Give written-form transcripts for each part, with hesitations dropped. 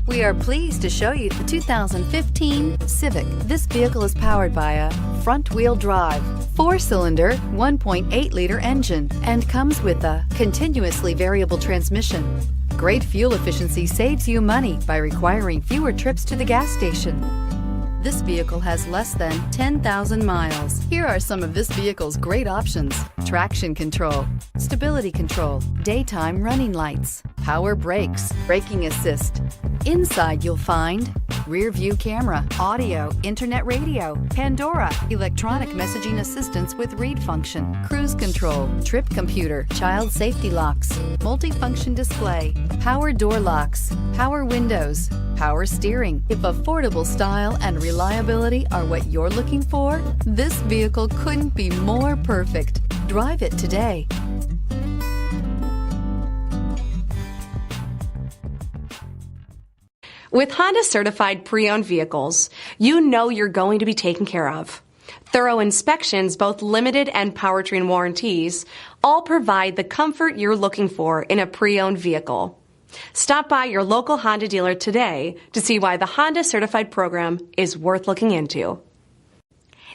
We are pleased to show you the 2015 Civic. This vehicle is powered by a front-wheel drive, 4-cylinder, 1.8-liter engine, and comes with a continuously variable transmission. Great fuel efficiency saves you money by requiring fewer trips to the gas station. This vehicle has less than 10,000 miles. Here are some of this vehicle's great options: traction control, stability control, daytime running lights, power brakes, braking assist. Inside you'll find rear view camera, audio, internet radio, Pandora, electronic messaging assistance with read function, cruise control, trip computer, child safety locks, multifunction display, power door locks, power windows, power steering. If affordable style and reliability are what you're looking for, this vehicle couldn't be more perfect. Drive it today. With Honda certified pre-owned vehicles, you know you're going to be taken care of. Thorough inspections, both limited and powertrain warranties, all provide the comfort you're looking for in a pre-owned vehicle. Stop by your local Honda dealer today to see why the Honda certified program is worth looking into.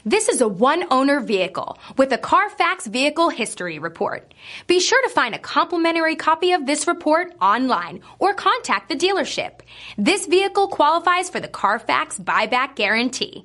This is a one-owner vehicle with a CARFAX Vehicle History Report. Be sure to find a complimentary copy of this report online or contact the dealership. This vehicle qualifies for the CARFAX Buyback Guarantee.